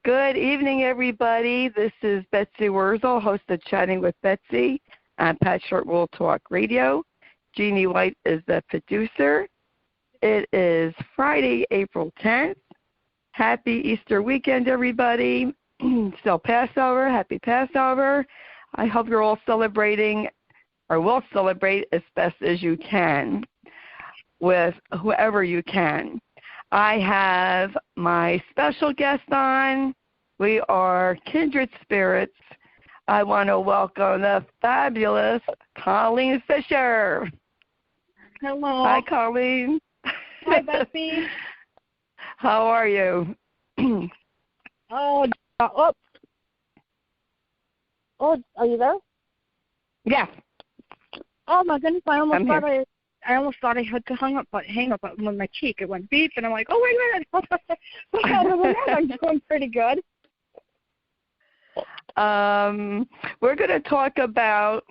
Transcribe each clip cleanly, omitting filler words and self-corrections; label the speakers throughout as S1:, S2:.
S1: Good evening, everybody. This is Betsy Wurzel, host of Chatting with Betsy on Pat Short World Talk Radio. Jeanne White is the producer. It is Friday, April 10th. Happy Easter weekend, everybody. Still Passover. Happy Passover. I hope you're all celebrating or will celebrate as best as you can with whoever you can. I have my special guest on. We are kindred spirits. I want to welcome the fabulous Colleen Fisher.
S2: Hello.
S1: Hi, Colleen.
S2: Hi, Betsy.
S1: How are you?
S2: Oh, are you there?
S1: Yeah.
S2: Oh my goodness! I almost thought I had to hang up on my cheek. It went beep, and I'm like, oh wait a minute. I'm doing pretty good.
S1: We're going to talk about,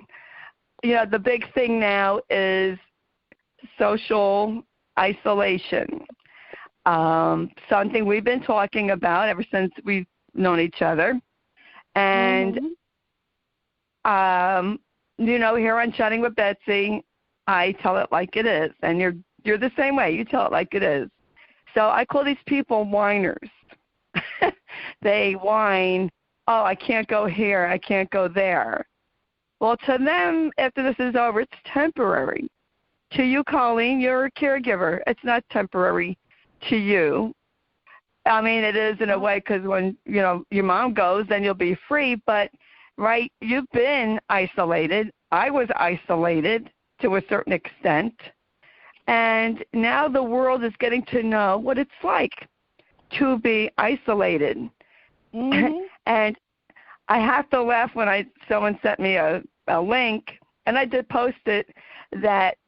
S1: the big thing now is social isolation. Something we've been talking about ever since we've known each other. And, here on Chatting with Betsy, I tell it like it is. And you're the same way. You tell it like it is. So I call these people whiners. They whine, oh, I can't go here, I can't go there. Well, to them, after this is over, it's temporary. To you, Colleen, you're a caregiver. It's not temporary to you. I mean, it is in a way because when, your mom goes, then you'll be free. But, right, you've been isolated. I was isolated to a certain extent. And now the world is getting to know what it's like to be isolated. Mm-hmm. And I have to laugh when someone sent me a link, and I did post it, that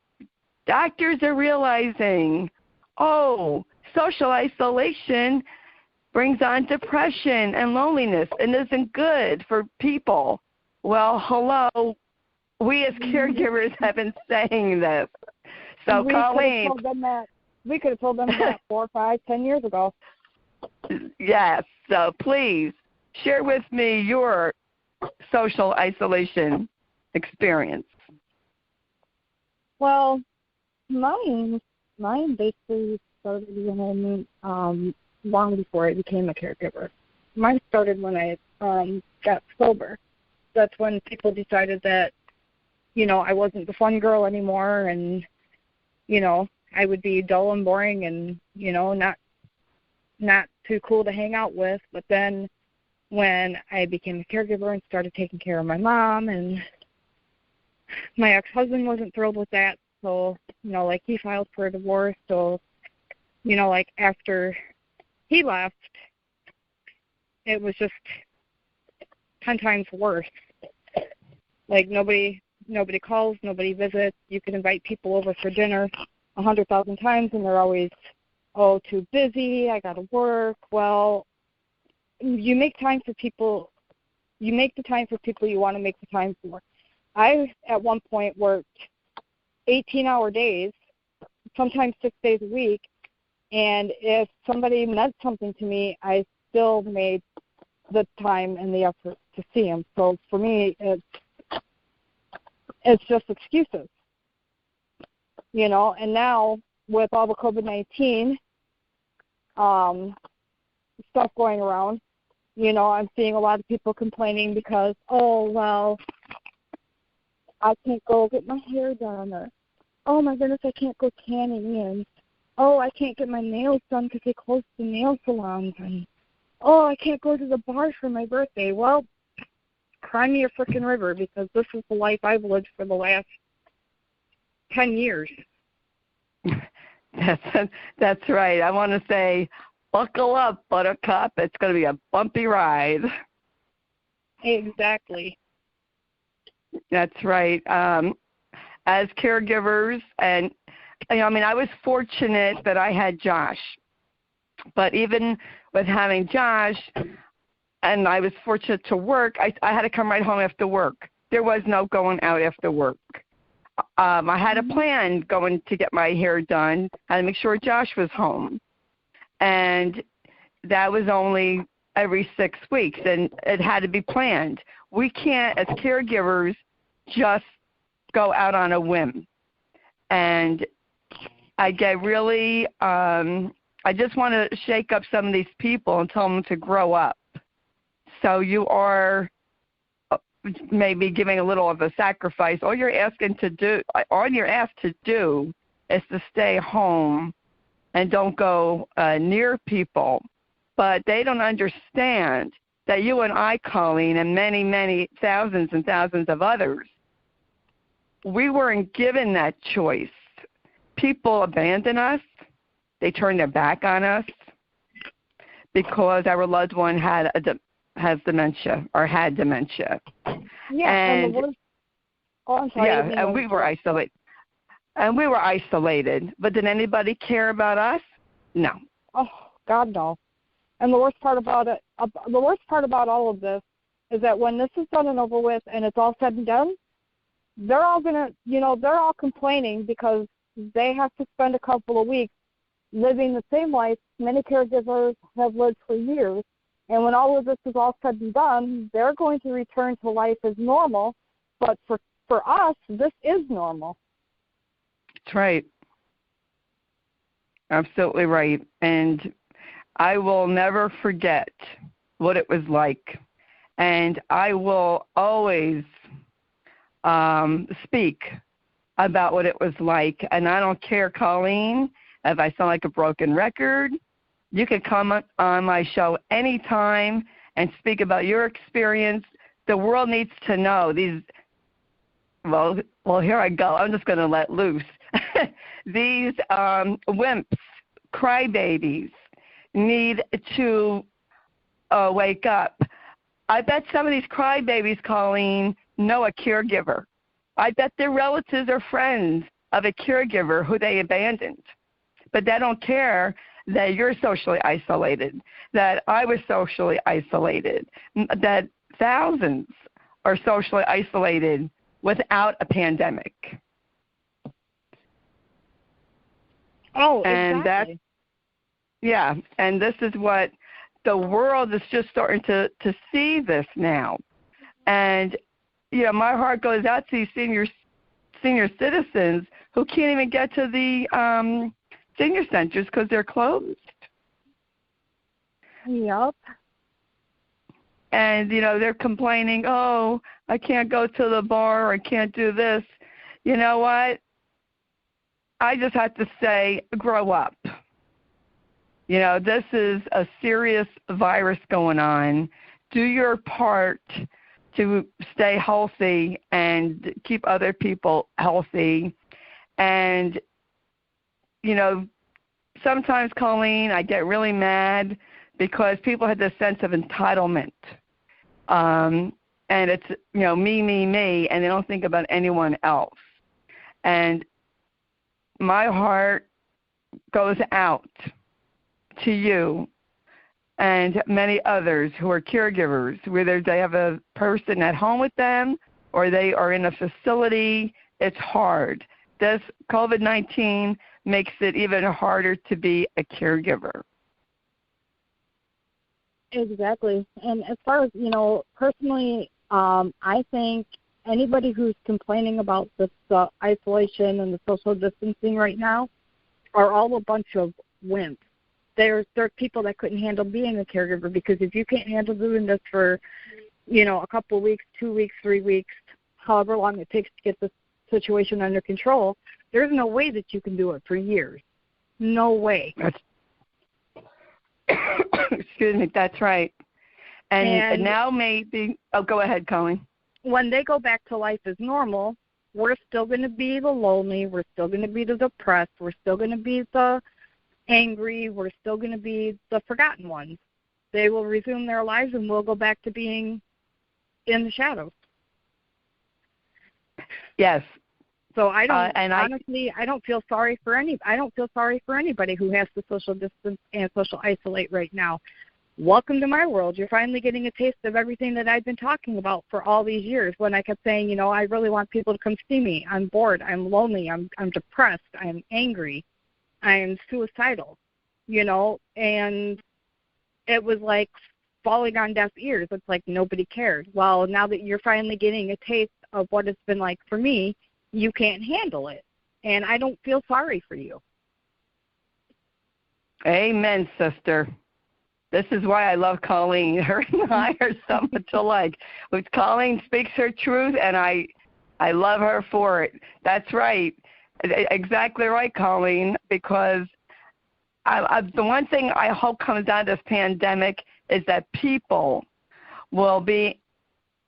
S1: doctors are realizing, social isolation brings on depression and loneliness and isn't good for people. Well, hello, we as caregivers have been saying this. So, Colleen.
S2: We could have told them that 4, 5, 10 years ago.
S1: Yes, so please share with me your social isolation experience.
S2: Well, mine basically started when long before I became a caregiver. Mine started when I got sober. That's when people decided that, I wasn't the fun girl anymore, and, I would be dull and boring and, not too cool to hang out with. But then when I became a caregiver and started taking care of my mom, and my ex-husband wasn't thrilled with that, so, he filed for a divorce. So, after he left, it was just 10 times worse. Like, nobody calls, nobody visits. You can invite people over for dinner 100,000 times, and they're always, too busy, I got to work. Well, you make time for people. You make the time for people you want to make the time for. I, at one point, worked 18-hour days, sometimes 6 days a week, and if somebody meant something to me, I still made the time and the effort to see them. So for me, it's just excuses, And now with all the COVID-19 stuff going around, I'm seeing a lot of people complaining because, I can't go get my hair done, or, oh my goodness, I can't go tanning, and, I can't get my nails done because they closed the nail salons, and, I can't go to the bar for my birthday. Well, cry me a frickin' river, because this is the life I've lived for the last 10 years.
S1: That's right. I want to say, buckle up, Buttercup. It's going to be a bumpy ride.
S2: Exactly.
S1: That's right. As caregivers, and I was fortunate that I had Josh. But even with having Josh, and I was fortunate to work, I had to come right home after work. There was no going out after work. I had a plan going to get my hair done. I had to make sure Josh was home. And that was only every 6 weeks, and it had to be planned. We can't, as caregivers, just go out on a whim. And I get really, I just want to shake up some of these people and tell them to grow up. So you are maybe giving a little of a sacrifice. All you're asked to do is to stay home and don't go near people. But they don't understand that you and I, Colleen, and many, many thousands and thousands of others, we weren't given that choice. People abandon us. They turn their back on us because our loved one has dementia or had dementia.
S2: Yeah, and the worst. Oh, I'm sorry.
S1: Yeah, and we were isolated. But did anybody care about us? No.
S2: Oh, God, no. And the worst part about all of this is that when this is done and over with and it's all said and done, they're all they're all complaining because they have to spend a couple of weeks living the same life many caregivers have lived for years. And when all of this is all said and done, they're going to return to life as normal. But for us, this is normal.
S1: That's right. Absolutely right. And I will never forget what it was like. And I will always speak about what it was like. And I don't care, Colleen, if I sound like a broken record. You can come on my show anytime and speak about your experience. The world needs to know these. Well, here I go. I'm just going to let loose. These wimps, crybabies, need to wake up. I bet some of these crybabies, Colleen, know a caregiver. I bet their relatives or friends of a caregiver who they abandoned. But they don't care that you're socially isolated, that I was socially isolated, that thousands are socially isolated without a pandemic.
S2: Oh,
S1: and
S2: exactly.
S1: And this is what the world is just starting to see this now. And, my heart goes out to these senior citizens who can't even get to the senior centers because they're closed.
S2: Yep.
S1: And, they're complaining, oh, I can't go to the bar or I can't do this. You know what? I just have to say, grow up. This is a serious virus going on. Do your part to stay healthy and keep other people healthy. And, sometimes, Colleen, I get really mad because people have this sense of entitlement. And it's, me, and they don't think about anyone else. And my heart goes out to you and many others who are caregivers, whether they have a person at home with them or they are in a facility. It's hard. This COVID-19 makes it even harder to be a caregiver.
S2: Exactly. And as far as, personally, I think anybody who's complaining about this isolation and the social distancing right now are all a bunch of wimps. There are people that couldn't handle being a caregiver, because if you can't handle doing this for, a couple of weeks, 2 weeks, 3 weeks, however long it takes to get the situation under control, there's no way that you can do it for years. No way.
S1: Excuse me, that's right. And now maybe, go ahead, Colleen.
S2: When they go back to life as normal, we're still going to be the lonely, we're still going to be the depressed, we're still going to be the angry, we're still going to be the forgotten ones. They will resume their lives and we'll go back to being in the shadows.
S1: Yes.
S2: So I don't I don't feel sorry for anybody who has to social distance and social isolate right now. Welcome to my world. You're finally getting a taste of everything that I've been talking about for all these years, when I kept saying, I really want people to come see me. I'm bored. I'm lonely. I'm depressed. I'm angry. I'm suicidal, and it was like falling on deaf ears. It's like nobody cared. Well, now that you're finally getting a taste of what it's been like for me, you can't handle it. And I don't feel sorry for you.
S1: Amen, sister. This is why I love Colleen. Her and I are so much alike. Colleen speaks her truth, and I love her for it. That's right. Exactly right, Colleen, because the one thing I hope comes out of this pandemic is that people will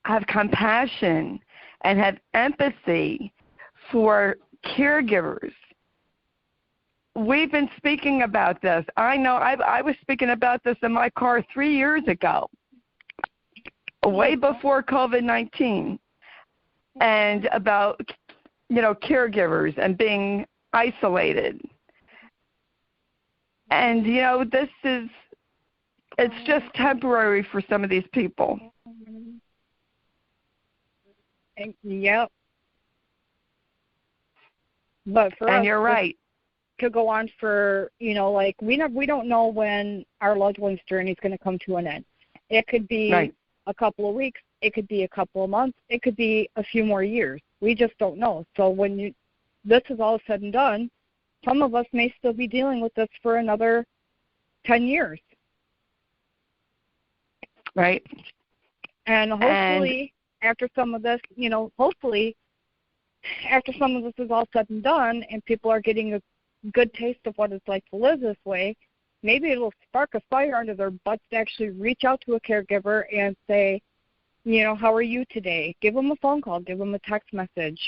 S1: have compassion and have empathy for caregivers. We've been speaking about this. I know I was speaking about this in my car 3 years ago, way before COVID-19, and about, caregivers and being isolated. And, it's just temporary for some of these people.
S2: Yep. But for us,
S1: and you're right.
S2: Could go on for, we don't know when our loved one's journey is going to come to an end. It could be a couple of weeks. It could be a couple of months. It could be a few more years. We just don't know. So when this is all said and done, some of us may still be dealing with this for another 10 years.
S1: Right.
S2: And hopefully after some of this, after some of this is all said and done and people are getting a good taste of what it's like to live this way, maybe it'll spark a fire under their butts to actually reach out to a caregiver and say, how are you today? Give them a phone call. Give them a text message.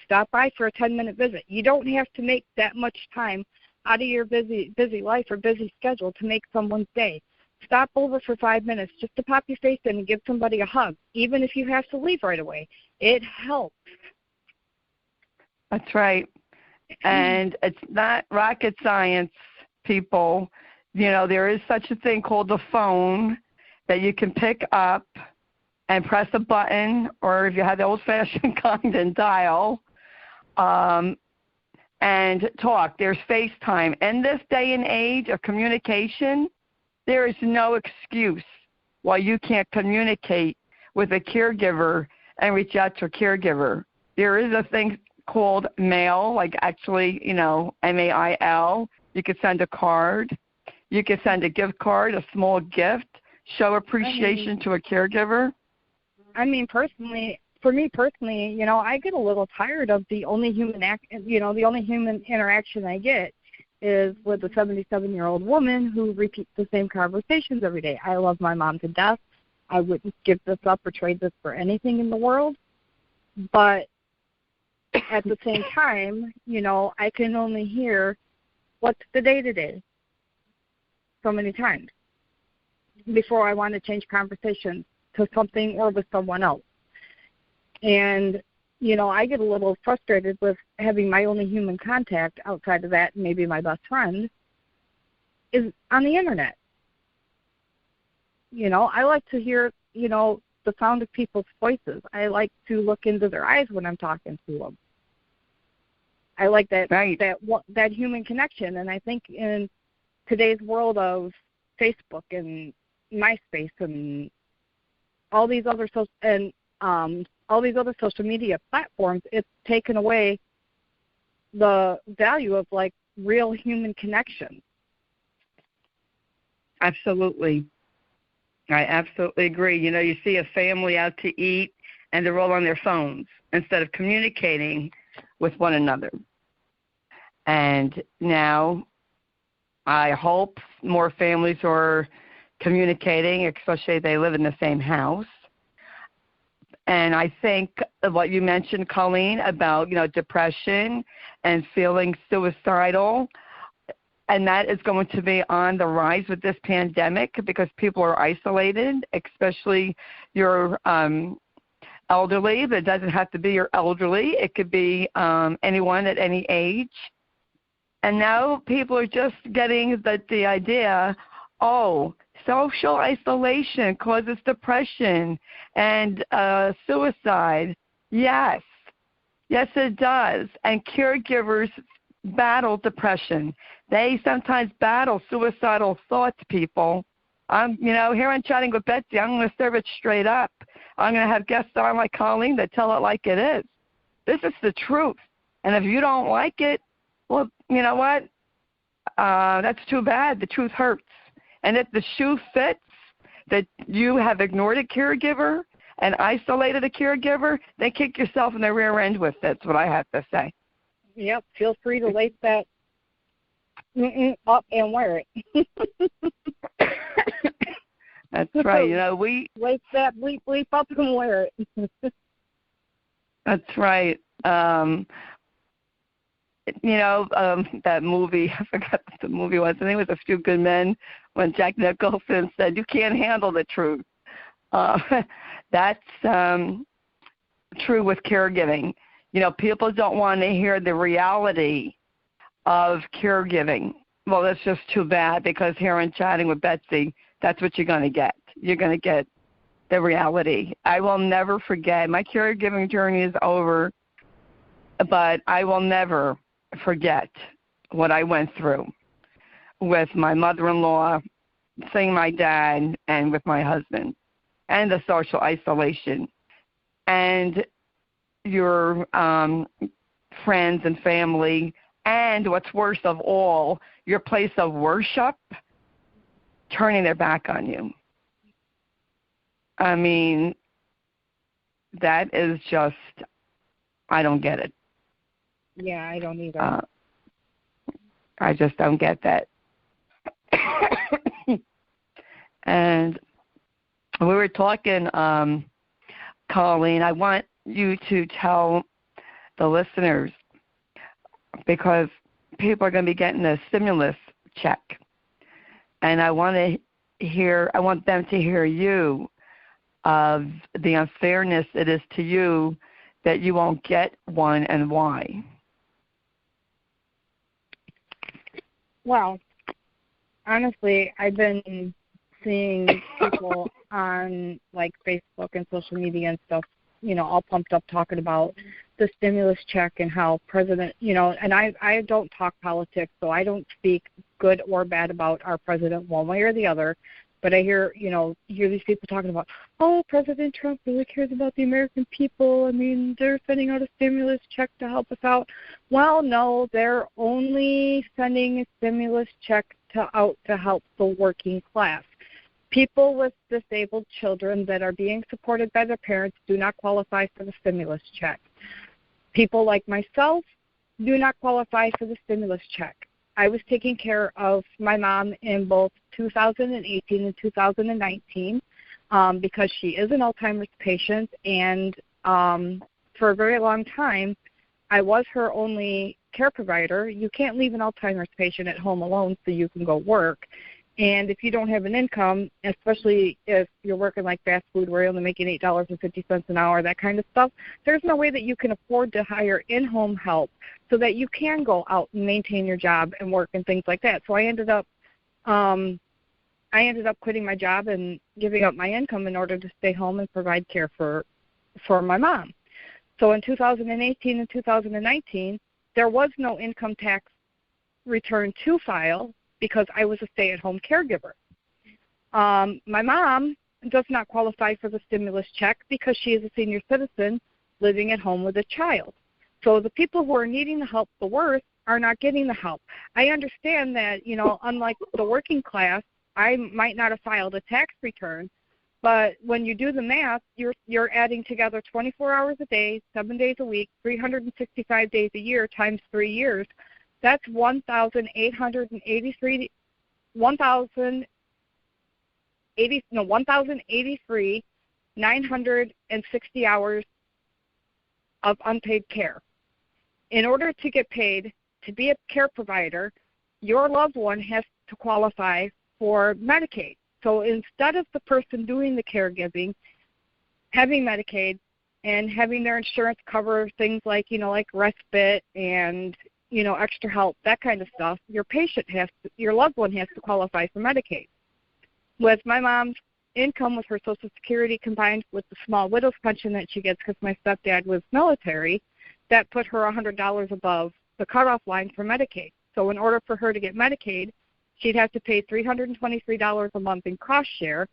S2: Stop by for a 10-minute visit. You don't have to make that much time out of your busy life or busy schedule to make someone's day. Stop over for 5 minutes just to pop your face in and give somebody a hug, even if you have to leave right away. It helps.
S1: That's right. And it's not rocket science, people. There is such a thing called the phone that you can pick up and press a button, or if you have the old-fashioned kind, and dial and talk. There's FaceTime. In this day and age of communication, there is no excuse why you can't communicate with a caregiver and reach out to a caregiver. There is a thing called mail, like actually, MAIL. You could send a card. You could send a gift card, a small gift, show appreciation to a caregiver.
S2: For me personally, I get a little tired of the only human interaction I get is with a 77-year-old woman who repeats the same conversations every day. I love my mom to death. I wouldn't give this up or trade this for anything in the world. But at the same time, I can only hear what's the day today so many times before I want to change conversations to something or with someone else. And, I get a little frustrated with having my only human contact outside of that, maybe my best friend, is on the Internet. I like to hear, the sound of people's voices. I like to look into their eyes when I'm talking to them. I like that human connection, and I think in today's world of Facebook and MySpace and all these other social media platforms, it's taken away the value of like real human connection.
S1: Absolutely. I absolutely agree. You see a family out to eat, and they're all on their phones instead of communicating with one another. And now I hope more families are communicating, especially if they live in the same house. And I think what you mentioned, Colleen, about, depression and feeling suicidal, and that is going to be on the rise with this pandemic because people are isolated, especially your elderly. But it doesn't have to be your elderly. It could be anyone at any age. And now people are just getting the idea, social isolation causes depression and suicide. Yes, it does. And caregivers battle depression. They sometimes battle suicidal thoughts, people. Here on Chatting with Betsy, I'm going to serve it straight up. I'm going to have guests on like Colleen that tell it like it is. This is the truth. And if you don't like it, well, you know what? That's too bad. The truth hurts. And if the shoe fits that you have ignored a caregiver and isolated a caregiver, then kick yourself in the rear end with it. That's what I have to say.
S2: Yep. Feel free to lace that up and wear it.
S1: That's right. We
S2: lace that bleep up and wear it.
S1: That's right. That movie, I forgot what the movie was. I think it was A Few Good Men when Jack Nicholson said, "You can't handle the truth." That's true with caregiving. People don't want to hear the reality of caregiving. Well, that's just too bad, because here on Chatting with Betsy, that's what you're going to get. You're going to get the reality. I will never forget. My caregiving journey is over, but I will never forget what I went through with my mother-in-law, seeing my dad, and with my husband, and the social isolation, and your friends and family, and what's worse of all, your place of worship turning their back on you. I mean, that is just, I don't get it.
S2: Yeah, I don't either.
S1: I just don't get that. And we were talking, Colleen, I want you to tell the listeners, because people are going to be getting a stimulus check, and I want them to hear you of the unfairness it is to you that you won't get one, and why.
S2: Well, honestly, I've been seeing people on like Facebook and social media and stuff, all pumped up talking about the stimulus check and how president, and I don't talk politics, so I don't speak good or bad about our president one way or the other. But I hear these people talking about, oh, President Trump really cares about the American people. I mean, they're sending out a stimulus check to help us out. Well, no, they're only sending a stimulus check out to help the working class. People with disabled children that are being supported by their parents do not qualify for the stimulus check. People like myself do not qualify for the stimulus check. I was taking care of my mom in both 2018 and 2019 because she is an Alzheimer's patient, and for a very long time, I was her only care provider. You can't leave an Alzheimer's patient at home alone so you can go work. And if you don't have an income, especially if you're working like fast food where you're only making $8.50 an hour, that kind of stuff, there's no way that you can afford to hire in-home help so that you can go out and maintain your job and work and things like that. So I ended up quitting my job and giving up my income in order to stay home and provide care for my mom. So in 2018 and 2019, there was no income tax return to file because I was a stay-at-home caregiver. My mom does not qualify for the stimulus check because she is a senior citizen living at home with a child. So the people who are needing the help the worst are not getting the help. I understand that, unlike the working class, I might not have filed a tax return, but when you do the math, you're adding together 24 hours a day, 7 days a week, 365 days a year times 3 years. That's 1,083 960 hours of unpaid care. In order to get paid to be a care provider, your loved one has to qualify for Medicaid. So instead of the person doing the caregiving having Medicaid and having their insurance cover things like, like respite and, extra help, that kind of stuff, your loved one has to qualify for Medicaid. With my mom's income with her Social Security combined with the small widow's pension that she gets because my stepdad was military, that put her $100 above the cutoff line for Medicaid. So in order for her to get Medicaid, she'd have to pay $323 a month in cost share,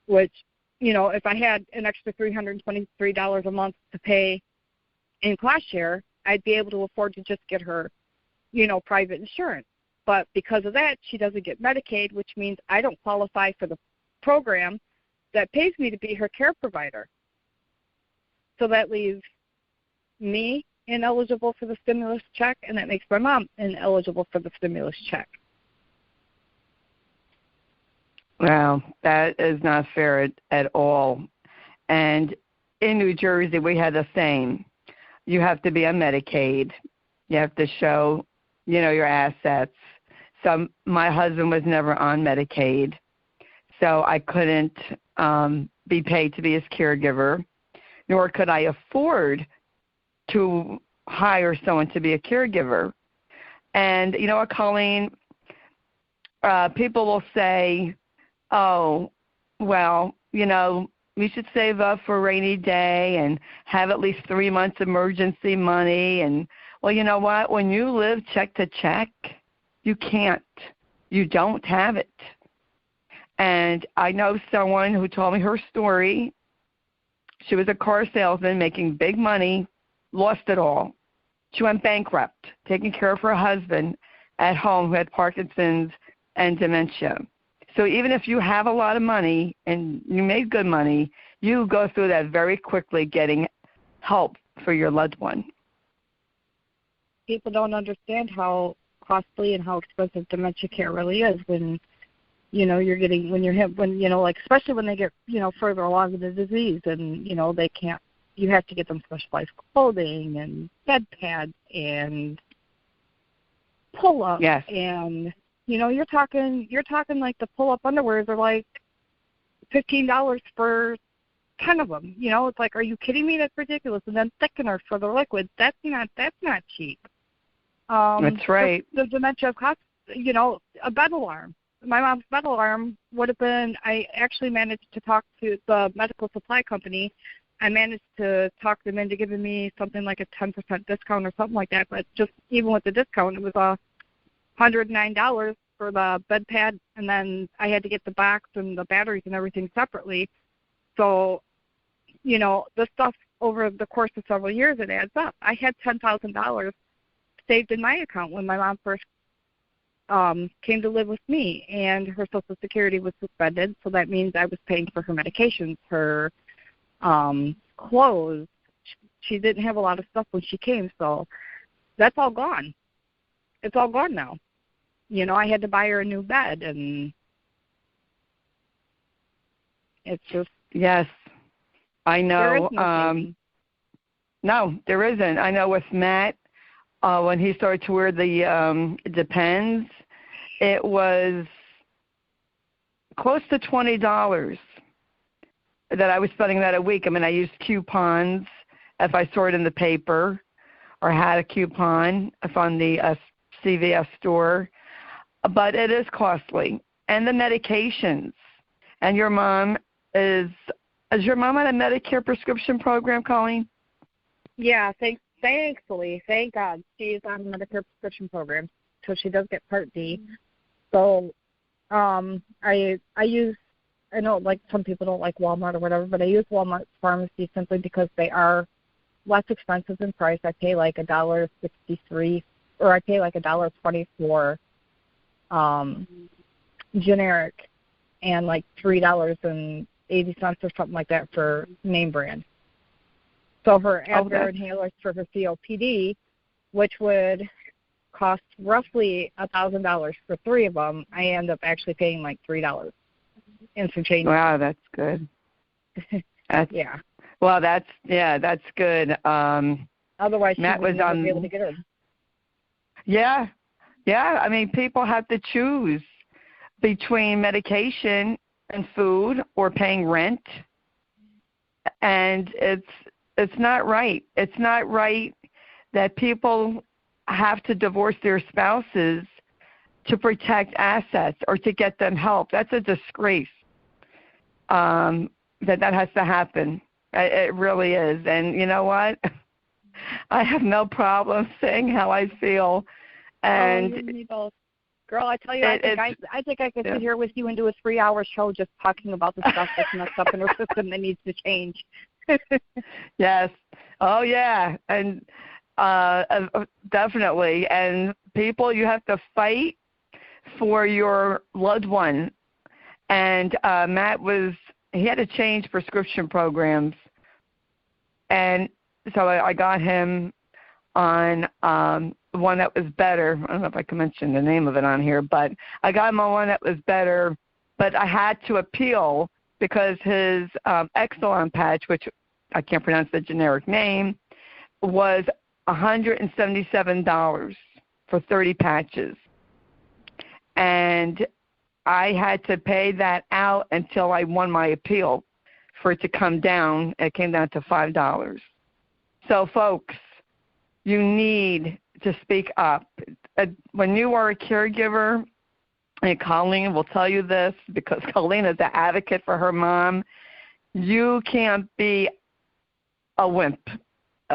S2: which, you know, if I had an extra $323 a month to pay in cost share, I'd be able to afford to just get her, you know, private insurance. But because of that, she doesn't get Medicaid, which means I don't qualify for the program that pays me to be her care provider. So that leaves me ineligible for the stimulus check, and that makes my mom ineligible for the stimulus check.
S1: Wow, that is not fair at all. And in New Jersey, we had the same. You have to be on Medicaid. You have to show, you know, your assets. So my husband was never on Medicaid, so I couldn't be paid to be his caregiver, nor could I afford to hire someone to be a caregiver. And you know what, Colleen? People will say, oh, well, you know, we should save up for a rainy day and have at least 3 months emergency money. And, well, you know what? When you live check to check, you can't. You don't have it. And I know someone who told me her story. She was a car salesman making big money, lost it all. She went bankrupt, taking care of her husband at home who had Parkinson's and dementia. So even if you have a lot of money and you made good money, you go through that very quickly getting help for your loved one.
S2: People don't understand how costly and how expensive dementia care really is when, you know, you're getting, when you know, like, especially when they get, you know, further along in the disease and, you know, they can't, you have to get them specialized clothing and bed pads and pull-ups.
S1: Yes.
S2: And, you know, you're talking like the pull-up underwears are like $15 for 10 of them. You know, it's like, are you kidding me? That's ridiculous. And then thickeners for the liquids. That's not cheap.
S1: That's right.
S2: The dementia cost, you know, a bed alarm. My mom's bed alarm would have been, I actually managed to talk to the medical supply company. I managed to talk them into giving me something like a 10% discount or something like that. But just even with the discount, it was $109 for the bed pad, and then I had to get the box and the batteries and everything separately. So, you know, the stuff over the course of several years, it adds up. I had $10,000 saved in my account when my mom first came to live with me, and her Social Security was suspended, so that means I was paying for her medications, her clothes. She didn't have a lot of stuff when she came, so that's all gone. It's all gone now. You know, I had to buy her a new bed, and it's just...
S1: Yes, I know.
S2: No,
S1: there isn't. I know with Matt, when he started to wear the Depends, it was close to $20 that I was spending that a week. I mean, I used coupons if I saw it in the paper or had a coupon if on the CVS store. But it is costly. And the medications. And your mom is your mom on a Medicare prescription program, Colleen?
S2: Yeah, thankfully, thank God, she's on a Medicare prescription program, so she does get Part D. So I use, I know like some people don't like Walmart or whatever, but I use Walmart pharmacy simply because they are less expensive in price. I pay like $1.63, or I pay like $1.20 for generic, and like $3.80 or something like that for name brand. So her Advair inhalers for her COPD, which would cost roughly $1,000 for 3 of them, I end up actually paying like $3 and some change.
S1: Wow, that's good.
S2: Yeah.
S1: Well, that's good.
S2: Otherwise,
S1: Matt
S2: she would
S1: was
S2: never
S1: on.
S2: be able to get her.
S1: Yeah. I mean, people have to choose between medication and food or paying rent, and it's not right. It's not right that people have to divorce their spouses to protect assets or to get them help. That's a disgrace. That has to happen. It really is. And you know what? I have no problem saying how I feel. And
S2: me both. Girl, I tell you, I think I could sit here with you and do a 3-hour show just talking about the stuff that's messed up in her system that needs to change.
S1: Yes. Oh, yeah. And definitely. And people, you have to fight for your loved one. And Matt he had to change prescription programs. And so I got him on one that was better. I don't know if I can mention the name of it on here, but I got him on one that was better. But I had to appeal because his Exelon patch, which I can't pronounce the generic name, was $177 for 30 patches. And I had to pay that out until I won my appeal for it to come down. It came down to $5. So, folks, you need to speak up. When you are a caregiver, and Colleen will tell you this because Colleen is an advocate for her mom, you can't be a wimp.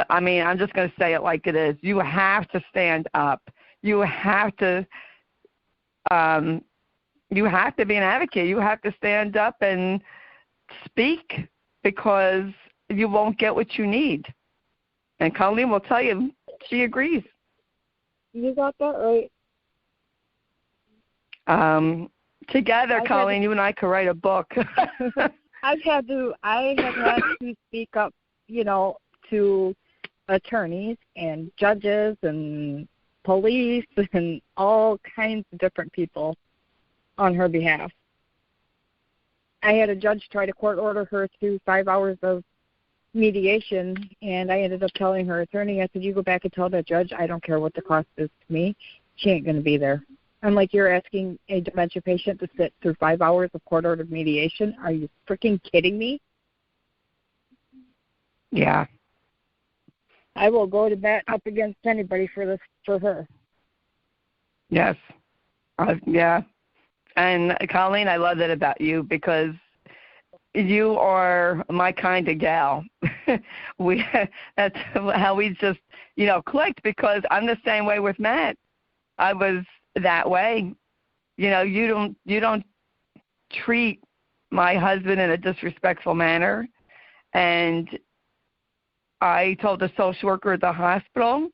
S1: I mean, I'm just going to say it like it is. You have to stand up. You have to be an advocate. You have to stand up and speak because you won't get what you need. And Colleen will tell you she agrees.
S2: You got that right.
S1: Together, Colleen, you and I could write a book.
S2: I have had to speak up, to attorneys and judges and police and all kinds of different people on her behalf. I had a judge try to court order her through 5 hours of mediation, and I ended up telling her attorney, I said, you go back and tell that judge, I don't care what the cost is to me. She ain't going to be there. I'm like, you're asking a dementia patient to sit through 5 hours of court-ordered mediation? Are you freaking kidding me?
S1: Yeah.
S2: I will go to bat up against anybody for her.
S1: Yes. Yeah. And Colleen, I love that about you because you are my kind of gal. That's how we just, clicked because I'm the same way with Matt. I was that way. You don't treat my husband in a disrespectful manner. And I told the social worker at the hospital,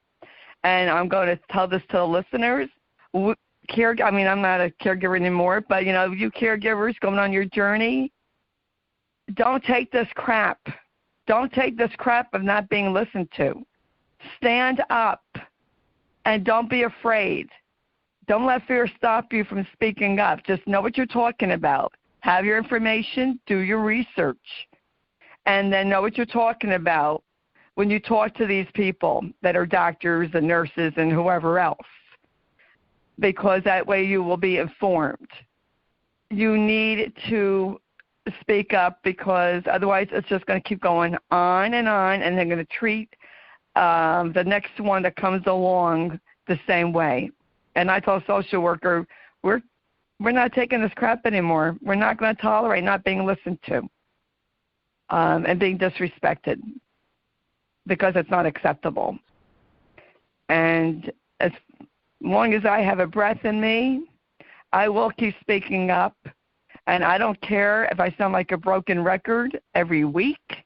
S1: and I'm going to tell this to the listeners. I'm not a caregiver anymore, but, you caregivers going on your journey, don't take this crap. Don't take this crap of not being listened to. Stand up, and don't be afraid. Don't let fear stop you from speaking up. Just know what you're talking about. Have your information, do your research, and then know what you're talking about when you talk to these people that are doctors and nurses and whoever else, because that way you will be informed. You need to speak up because otherwise it's just going to keep going on, and they're going to treat the next one that comes along the same way. And I told a social worker, we're not taking this crap anymore. We're not going to tolerate not being listened to and being disrespected because it's not acceptable. And as long as I have a breath in me, I will keep speaking up. And I don't care if I sound like a broken record every week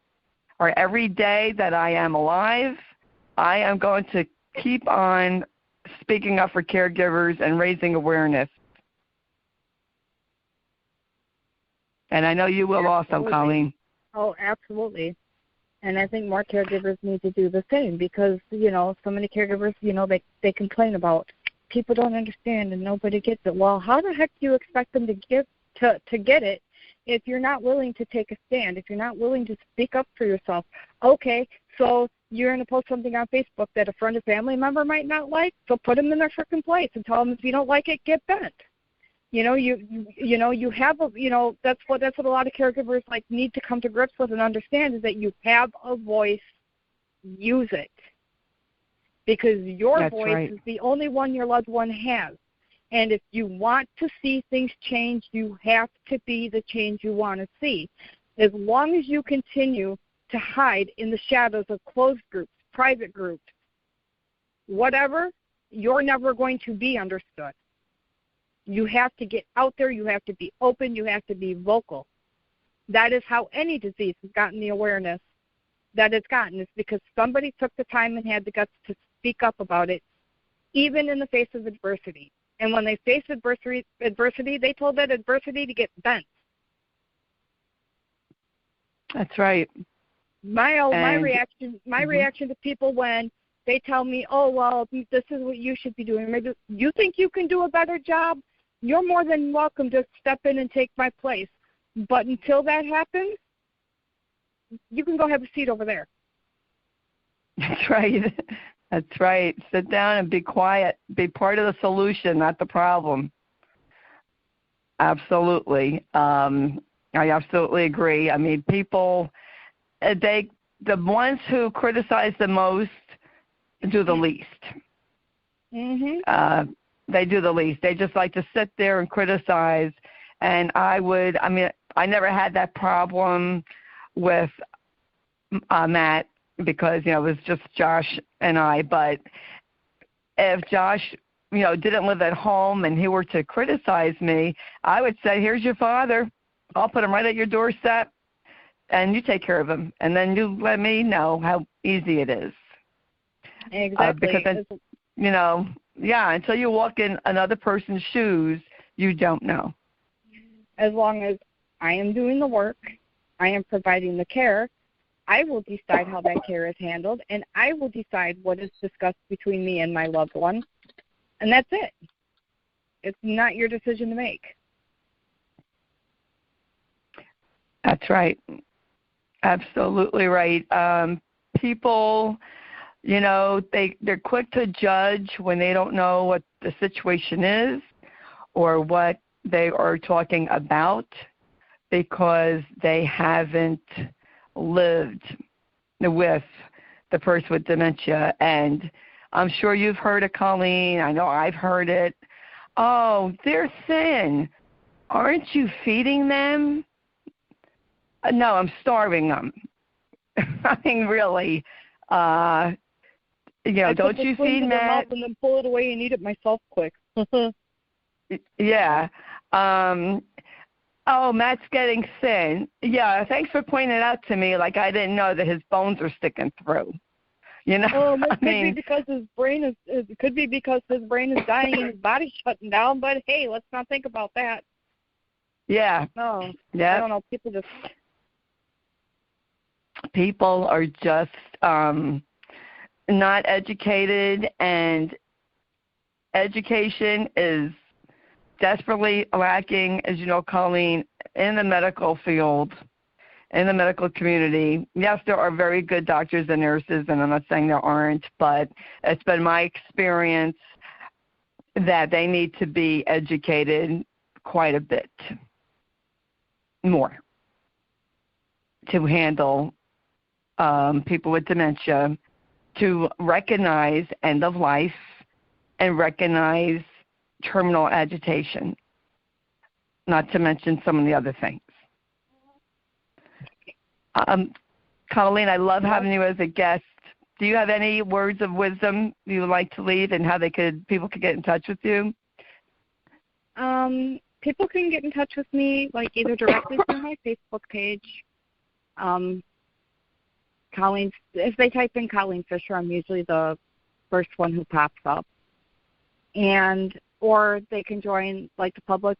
S1: or every day that I am alive. I am going to keep on speaking up for caregivers and raising awareness. And I know you will also, Colleen.
S2: Oh, absolutely. And I think more caregivers need to do the same because, so many caregivers, they complain about people don't understand and nobody gets it. Well, how the heck do you expect them to get it if you're not willing to take a stand, if you're not willing to speak up for yourself? Okay, so you're going to post something on Facebook that a friend or family member might not like, so put them in their frickin' place and tell them if you don't like it, get bent. You have that's what a lot of caregivers need to come to grips with and understand is that you have a voice, use it. Because your voice is the only one your loved one has. And if you want to see things change, you have to be the change you want to see. As long as you continue to hide in the shadows of closed groups, private groups, whatever, you're never going to be understood. You have to get out there. You have to be open. You have to be vocal. That is how any disease has gotten the awareness that it's gotten. It's because somebody took the time and had the guts to speak up about it, even in the face of adversity. And when they faced adversity, they told that adversity to get bent.
S1: That's right.
S2: My reaction to people when they tell me, oh, well, this is what you should be doing. Maybe you think you can do a better job? You're more than welcome to step in and take my place. But until that happens, you can go have a seat over there.
S1: That's right. That's right. Sit down and be quiet. Be part of the solution, not the problem. Absolutely. I absolutely agree. I mean, people, the ones who criticize the most do the least.
S2: Mm-hmm.
S1: They do the least. They just like to sit there and criticize. And I never had that problem with Matt because, it was just Josh and I. But if Josh, didn't live at home and he were to criticize me, I would say, here's your father. I'll put him right at your doorstep, and you take care of him. And then you let me know how easy it is.
S2: Exactly.
S1: Because, until you walk in another person's shoes, you don't know.
S2: As long as I am doing the work, I am providing the care, I will decide how that care is handled, and I will decide what is discussed between me and my loved one, and that's it. It's not your decision to make.
S1: That's right. Absolutely right. People, they're quick to judge when they don't know what the situation is or what they are talking about because they haven't lived with the person with dementia. And I'm sure you've heard of Colleen. I know I've heard it. Oh, they're thin. Aren't you feeding them? No, I'm starving them. I mean, really. Don't you feed Matt?
S2: And then pull it away and eat it myself quick.
S1: Yeah. Matt's getting thin. Yeah, thanks for pointing it out to me. Like I didn't know that his bones are sticking through.
S2: Oh, it could be because his brain is. It could be because his brain is dying and his body's shutting down. But hey, let's not think about that.
S1: Yeah.
S2: No.
S1: Yeah.
S2: I don't know.
S1: People are just not educated, and education is desperately lacking, as you know, Colleen, in the medical field, in the medical community. Yes, there are very good doctors and nurses, and I'm not saying there aren't, but it's been my experience that they need to be educated quite a bit more to handle people with dementia, to recognize end of life and recognize terminal agitation, not to mention some of the other things. Colleen, I love having you as a guest. Do you have any words of wisdom you would like to leave and how people could get in touch with you?
S2: People can get in touch with me either directly through my Facebook page. Colleen, if they type in Colleen Fisher, I'm usually the first one who pops up. Or they can join my public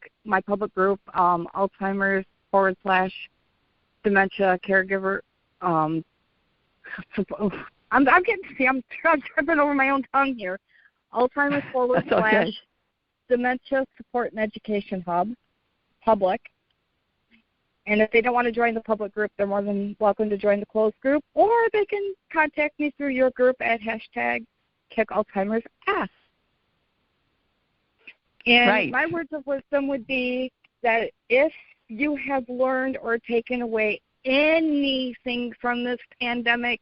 S2: group, Alzheimer's /Dementia Caregiver. I'm tripping over my own tongue here. Alzheimer's /Dementia Support and Education Hub, public. And if they don't want to join the public group, they're more than welcome to join the closed group, or they can contact me through your group at #KickAlzheimer's Ass. And
S1: right.
S2: My words of wisdom would be that if you have learned or taken away anything from this pandemic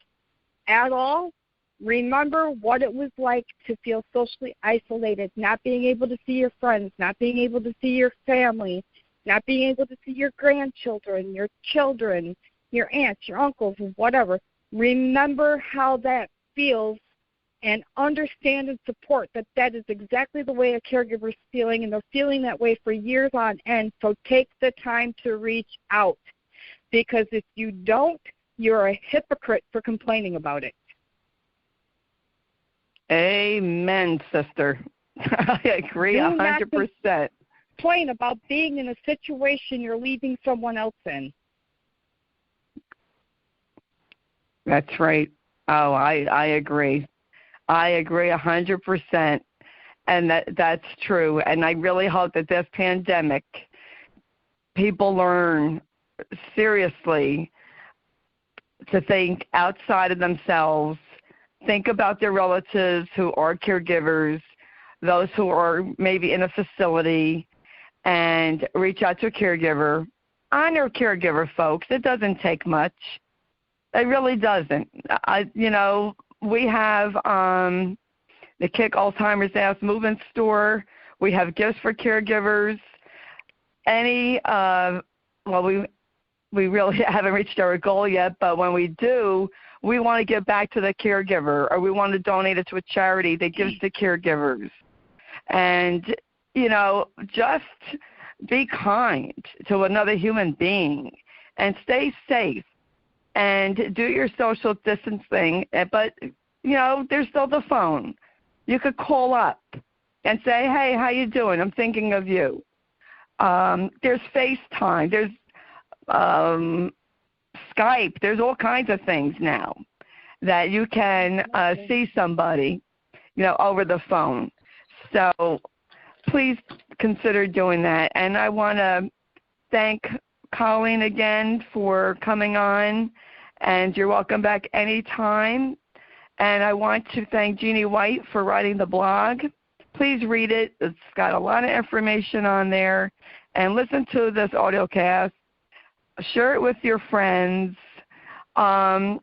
S2: at all, remember what it was like to feel socially isolated, not being able to see your friends, not being able to see your family, not being able to see your grandchildren, your children, your aunts, your uncles, whatever. Remember how that feels and understand and support that that is exactly the way a caregiver is feeling, and they're feeling that way for years on end. So take the time to reach out, because if you don't, you're a hypocrite for complaining about it.
S1: Amen, sister. I agree 100%.
S2: Complain about being in a situation you're leaving someone else in.
S1: That's right. Oh, I agree. I agree 100%, and that's true. And I really hope that this pandemic, people learn seriously to think outside of themselves, think about their relatives who are caregivers, those who are maybe in a facility, and reach out to a caregiver. Honor caregiver, folks. It doesn't take much. It really doesn't. We have the Kick Alzheimer's There Movement Store. We have gifts for caregivers. We really haven't reached our goal yet, but when we do, we want to give back to the caregiver, or we want to donate it to a charity that gives to caregivers. And, just be kind to another human being and stay safe and do your social distancing. But, there's still the phone. You could call up and say, hey, how you doing? I'm thinking of you. There's FaceTime. There's Skype. There's all kinds of things now that you can see somebody, over the phone. So please consider doing that. And I want to thank Colleen again for coming on, and you're welcome back anytime. And I want to thank Jeanne White for writing the blog. Please read it. It's got a lot of information on there. And listen to this audio cast. Share it with your friends. I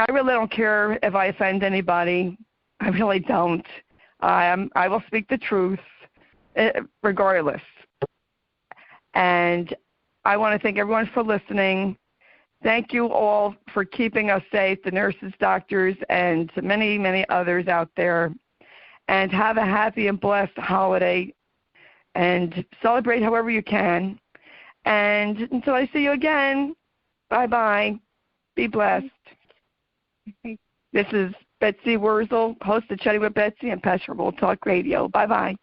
S1: really don't care if I offend anybody. I really don't. I will speak the truth regardless. And I want to thank everyone for listening. Thank you all for keeping us safe, the nurses, doctors, and many, many others out there. And have a happy and blessed holiday. And celebrate however you can. And until I see you again, bye-bye. Be blessed. This is Betsy Wurzel, host of Chatting with Betsy and Pastor World Talk Radio. Bye-bye.